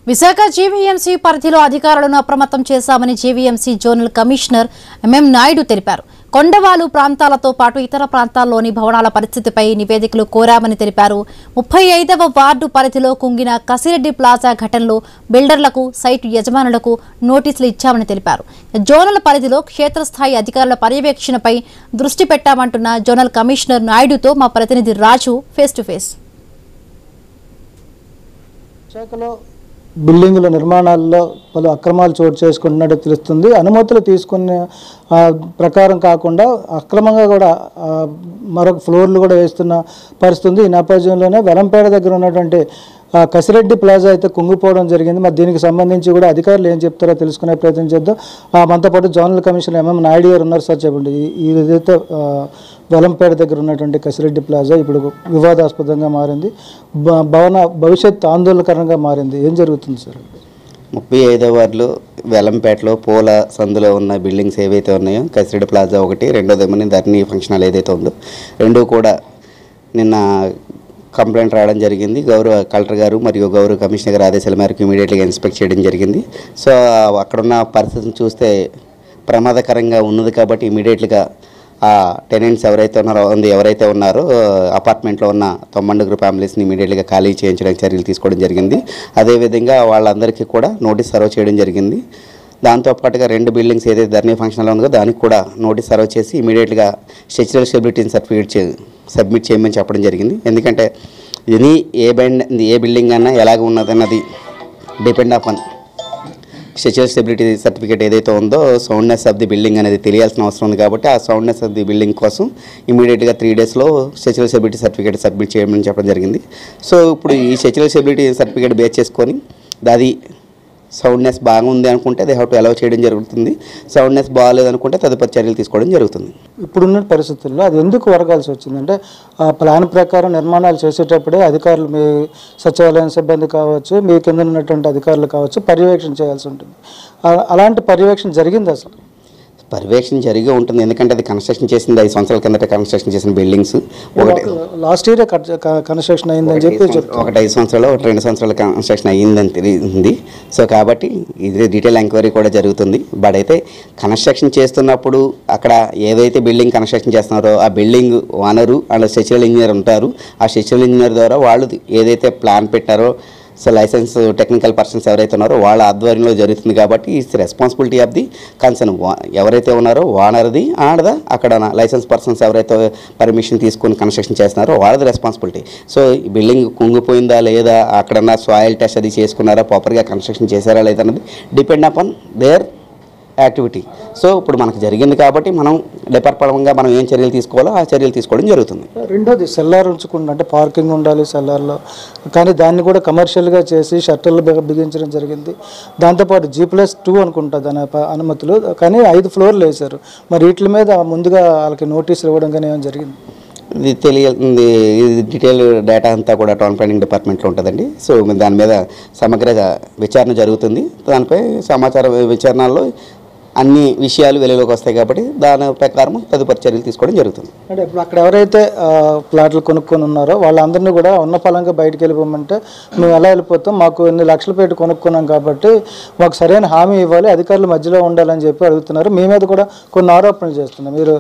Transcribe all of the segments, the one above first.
Visakha GVMC పరిధిలో అధికారులను అప్రమత్తం చేశామని GVMC zonal commissioner MM Naidu తెలిపారు. కొండవాలు ప్రాంతాలతో పాటు ఇతర ప్రాంతాల్లోని భవనాల పరిస్థితిపై నివేదికలు కోరామని తెలిపారు. 35వ వార్డు పరిధిలో కుంగిన కసిరెడ్డి ప్లాజా ఘటనలో బిల్డర్లకు, సైటు యజమానులకు నోటీసులు ఇచ్చామని తెలిపారు. జోనల్ పరిధిలో క్షేత్రస్థాయి అధికారుల పర్యవేక్షణపై దృష్టి పెట్టామంటున్న జోనల్ కమిషనర్ నాయుడుతో మా ప్రతినిధి రాజు ఫేస్ టు ఫేస్. బిల్డింగుల నిర్మాణాల్లో పలు అక్రమాలు చోటు చేసుకుంటున్నట్టు తెలుస్తుంది. అనుమతులు తీసుకున్న ప్రకారం కాకుండా అక్రమంగా కూడా మరొక ఫ్లోర్లు కూడా వేస్తున్న పరిస్థితి. ఈ నేపథ్యంలోనే వెలంపేట దగ్గర ఉన్నటువంటి కసిరెడ్డి ప్లాజా అయితే కుంగిపోవడం జరిగింది. మరి దీనికి సంబంధించి కూడా అధికారులు ఏం చెప్తారో తెలుసుకునే ప్రయత్నం చేద్దాం. మనతో పాటు జోనల్ కమిషనర్ ఎంఎం నాయుడు గారు ఉన్నారు. సార్ చెప్పండి, ఏదైతే వెలంపేట దగ్గర ఉన్నటువంటి కసిరెడ్డి ప్లాజా ఇప్పుడు వివాదాస్పదంగా మారింది, భవిష్యత్ ఆందోళనకరంగా మారింది, ఏం జరుగుతుంది సార్? 35వ వార్డులో వెలంపేటలో పూల సందులో ఉన్న బిల్డింగ్స్ ఏవైతే ఉన్నాయో, కసిరెడ్డి ప్లాజా ఒకటి, రెండోదేమని ధర్నీ ఫంక్షన్ హాల్ ఏదైతే ఉందో, రెండూ కూడా నిన్న కంప్లైంట్ రావడం జరిగింది. గౌరవ కలెక్టర్ గారు మరియు గౌరవ కమిషనర్ గారు ఆదేశాల మేరకు ఇమీడియట్గా ఇన్స్పెక్ట్ చేయడం జరిగింది. సో అక్కడున్న పరిస్థితిని చూస్తే ప్రమాదకరంగా ఉన్నది కాబట్టి ఇమీడియట్గా ఆ టెనెంట్స్ ఎవరైతే ఉన్నారో అపార్ట్మెంట్లో ఉన్న 90 ఫ్యామిలీస్ని ఇమీడియట్గా ఖాళీ చేయించడానికి చర్యలు తీసుకోవడం జరిగింది. అదేవిధంగా వాళ్ళందరికీ కూడా నోటీస్ సర్వ్ చేయడం జరిగింది. దాంతోపాటుగా 2 బిల్డింగ్స్ ఏదైతే ధర్నీ ఫంక్షన్లో ఉందో దానికి కూడా నోటీస్ సర్వ్ చేసి ఇమీడియట్గా స్ట్రక్చరల్ స్టెబిలిటీని సబ్మిట్ చేయమని చెప్పడం జరిగింది. ఎందుకంటే ఇది ఏ బిల్డింగ్ అన్నా ఎలాగ ఉన్నదన్నది depend upon structural stability certificate ఏదైతే ఉందో సౌండ్నెస్ ఆఫ్ ది బిల్డింగ్ అనేది తెలియాల్సిన అవసరం ఉంది. కాబట్టి ఆ సౌండ్నెస్ ఆఫ్ ది బిల్డింగ్ కోసం ఇమీడియట్గా 3 డేస్లో స్ట్రక్చరల్ స్టెబిలిటీ సర్టిఫికేట్ సబ్మిట్ చేయమని చెప్పడం జరిగింది. సో ఇప్పుడు ఈ స్ట్రక్చరల్ స్టెబిలిటీ సర్టిఫికేట్ బేస్ చేసుకొని అది సౌండ్నెస్ బాగుంది అనుకుంటే దే హ్యావ్ టు అలౌ చేయడం జరుగుతుంది. సౌండ్నెస్ బాగాలేదనుకుంటే తదుపరి చర్యలు తీసుకోవడం జరుగుతుంది. ఇప్పుడున్న పరిస్థితుల్లో అది ఎందుకు వరగాల్సి వచ్చిందంటే ఆ ప్లాన్ ప్రకారం నిర్మాణాలు చేసేటప్పుడే అధికారులు, మీ సచివాలయం సిబ్బంది కావచ్చు, మీ కింద ఉన్నటువంటి అధికారులు కావచ్చు, పర్యవేక్షణ చేయాల్సి ఉంటుంది. అలాంటి పర్యవేక్షణ జరిగింది? అసలు పర్యవేక్షణ జరిగి ఉంటుంది. ఎందుకంటే అది కన్స్ట్రక్షన్ చేసింది 5 సంవత్సరాల కిందట కన్స్ట్రక్షన్ చేసిన బిల్డింగ్స్. లాస్ట్ ఇయర్ కన్స్ట్రక్షన్ అయిందని చెప్పి ఒకటి 5 సంవత్సరాలు, 2 సంవత్సరాల కన్స్ట్రక్షన్ అయ్యిందని తెలిసింది. సో కాబట్టి ఇది డీటెయిల్ ఎంక్వైరీ కూడా జరుగుతుంది. బట్ అయితే కన్స్ట్రక్షన్ చేస్తున్నప్పుడు అక్కడ ఏదైతే బిల్డింగ్ కన్స్ట్రక్షన్ చేస్తున్నారో ఆ building owner and structural engineer ఉంటారు. ఆ స్ట్రక్చరల్ ఇంజనీర్ ద్వారా వాళ్ళు ఏదైతే ప్లాన్ పెట్టారో, సో లైసెన్స్ టెక్నికల్ పర్సన్స్ ఎవరైతే ఉన్నారో వాళ్ళ ఆధ్వర్యంలో జరుగుతుంది. కాబట్టి it's responsibility of the concern ఎవరైతే ఉన్నారో ఓనర్ది ఆడదా అక్కడ లైసెన్స్ పర్సన్స్ ఎవరైతే పర్మిషన్ తీసుకొని కన్స్ట్రక్షన్ చేస్తున్నారో వాళ్ళది రెస్పాన్సిబిలిటీ. సో ఈ బిల్డింగ్ కుంగిపోయిందా లేదా, అక్కడన్నా సాయిల్ టెస్ట్ అది చేసుకున్నారా, ప్రాపర్గా కన్స్ట్రక్షన్ చేశారా లేదా అన్నది depend upon there activity. So ఇప్పుడు మనకు జరిగింది కాబట్టి మనం డిపార్ట్మెంట్గా మనం ఏం చర్యలు తీసుకోవాలో ఆ చర్యలు తీసుకోవడం జరుగుతుంది. రెండోది సెల్లార్ ఉంచుకుంటే, అంటే పార్కింగ్ ఉండాలి సెల్లార్లో, కానీ దాన్ని కూడా కమర్షియల్గా చేసి షట్టర్లు బిగించడం జరిగింది. దాంతోపాటు G+2 అనుకుంటా దాని అనుమతులు, కానీ 5 ఫ్లోర్లు వేశారు. మరి వీటి మీద ముందుగా వాళ్ళకి నోటీసులు ఇవ్వడం కానీ ఏమైనా జరిగింది? ఇది తెలియదు. ఇది డీటెయిల్ డేటా అంతా కూడా టౌన్ ప్లానింగ్ డిపార్ట్మెంట్లో ఉంటుందండి. సో దాని మీద సమగ్ర విచారణ జరుగుతుంది. దానిపై సమాచార విచారణలో అన్ని విషయాలు వెలుగులోకి వస్తాయి కాబట్టి దాని ప్రకారం తదుపరి చర్యలు తీసుకోవడం జరుగుతుంది. అంటే ఇప్పుడు అక్కడ ఎవరైతే ప్లాట్లు కొనుక్కొని ఉన్నారో వాళ్ళందరినీ కూడా ఉన్న ఫలంగా బయటకు వెళ్ళిపోమంటే మేము ఎలా వెళ్ళిపోతాం, మాకు ఎన్ని లక్షలు పెట్టి కొనుక్కున్నాం కాబట్టి మాకు సరైన హామీ ఇవ్వాలి, అధికారులు మధ్యలో ఉండాలని చెప్పి అడుగుతున్నారు. మీ మీద కూడా కొన్ని ఆరోపణలు చేస్తున్నారు. మీరు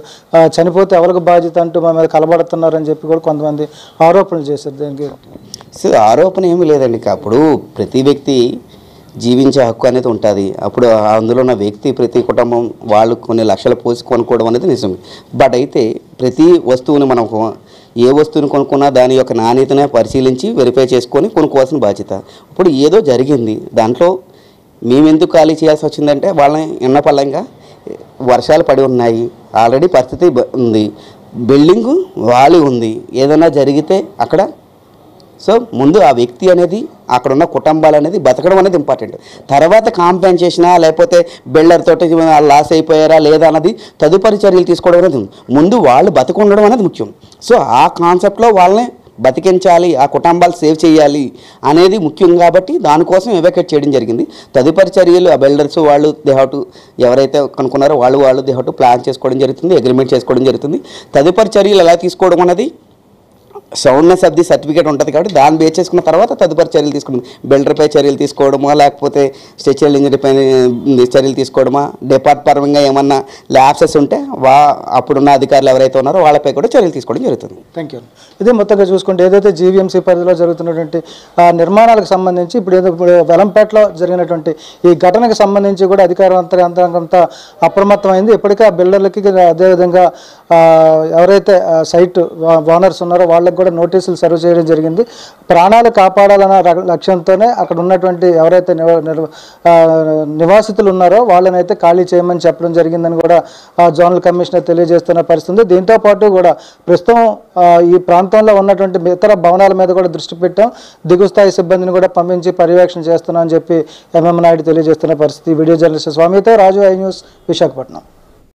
చనిపోతే ఎవరికి బాధ్యత అంటూ మా మీద కలబడుతున్నారని చెప్పి కూడా కొంతమంది ఆరోపణలు చేశారు. దానికి సో ఆరోపణ ఏమీ లేదండి. అప్పుడు ప్రతి వ్యక్తి జీవించే హక్కు అనేది ఉంటుంది. అప్పుడు అందులో ఉన్న వ్యక్తి, ప్రతి కుటుంబం వాళ్ళు కొన్ని లక్షలు పోసి కొనుక్కోవడం అనేది నిజం. బట్ అయితే ప్రతి వస్తువుని మనం ఏ వస్తువుని కొనుక్కున్నా దాని యొక్క నాణ్యతనే పరిశీలించి వెరిఫై చేసుకొని కొనుక్కోవాల్సిన బాధ్యత. ఇప్పుడు ఏదో జరిగింది, దాంట్లో మేము ఎందుకు ఖాళీ చేయాల్సి వచ్చిందంటే వాళ్ళని ఎన్నపల్లంగా వర్షాలు పడి ఉన్నాయి, ఆల్రెడీ పరిస్థితి ఉంది, బిల్డింగు వాలి ఉంది, ఏదైనా జరిగితే అక్కడ సో ముందు ఆ వ్యక్తి అనేది అక్కడ ఉన్న కుటుంబాలు అనేది బతకడం అనేది ఇంపార్టెంట్. తర్వాత కాంపెన్సేషనా లేకపోతే బిల్డర్ తోటి లాస్ అయిపోయారా లేదా అన్నది తదుపరి చర్యలు తీసుకోవడం అనేది ముందు వాళ్ళు బతకుండడం అనేది ముఖ్యం. సో ఆ కాన్సెప్ట్లో వాళ్ళని బతికించాలి, ఆ కుటుంబాలు సేవ్ చేయాలి అనేది ముఖ్యం. కాబట్టి దానికోసం ఎవాక్యుయేట్ చేయడం జరిగింది. తదుపరి చర్యలు ఆ బిల్డర్స్ వాళ్ళు దే హ్యావ్ టు, ఎవరైతే కనుక్కున్నారో వాళ్ళు దే హ్యావ్ టు ప్లాన్ చేసుకోవడం జరుగుతుంది, అగ్రిమెంట్ చేసుకోవడం జరుగుతుంది. తదుపరి చర్యలు ఎలా తీసుకోవడం అనేది సౌండ్నెస్ ఆఫ్ ది సర్టిఫికేట్ ఉంటుంది కాబట్టి దాన్ని బేస్ చేసుకున్న తర్వాత తదుపరి చర్యలు తీసుకుంటాం. బిల్డర్పై చర్యలు తీసుకోవడమా, లేకపోతే స్ట్రక్చరల్ ఇంజరీ పైన చర్యలు తీసుకోవడమా, డిపార్ట్ పరంగా ఏమన్నా ల్యాప్సెస్ ఉంటే అప్పుడున్న అధికారులు ఎవరైతే ఉన్నారో వాళ్ళపై కూడా చర్యలు తీసుకోవడం జరుగుతుంది. Thank you. ఇదే మొత్తంగా చూసుకుంటే ఏదైతే జీవీఎంసీ పరిధిలో జరుగుతున్నటువంటి నిర్మాణాలకు సంబంధించి ఇప్పుడు వెలంపేటలో జరిగినటువంటి ఈ ఘటనకు సంబంధించి కూడా అధికార యంత్రాంగంతా అప్రమత్తమైంది. ఇప్పటికే ఆ బిల్డర్లకి అదేవిధంగా ఎవరైతే సైట్ ఓనర్స్ ఉన్నారో వాళ్ళకి కూడా నోటీసులు సర్వ్ చేయడం జరిగింది. ప్రాణాలు కాపాడాలన్న లక్ష్యంతోనే అక్కడ ఉన్నటువంటి ఎవరైతే నివాసితులు ఉన్నారో వాళ్ళని అయితే ఖాళీ చేయమని చెప్పడం జరిగిందని కూడా జోనల్ కమిషనర్ తెలియజేస్తున్న పరిస్థితి. దీంతో పాటు కూడా ప్రస్తుతం ఈ ప్రాంతంలో ఉన్నటువంటి ఇతర భవనాల మీద కూడా దృష్టి పెట్టాం, దిగువ స్థాయి సిబ్బందిని కూడా పంపించి పర్యవేక్షణ చేస్తున్నామని చెప్పి ఎంఎం నాయుడు తెలియజేస్తున్న పరిస్థితి. వీడియో జర్నలిస్ట్ స్వామితో రాజు, ఐ న్యూస్, విశాఖపట్నం.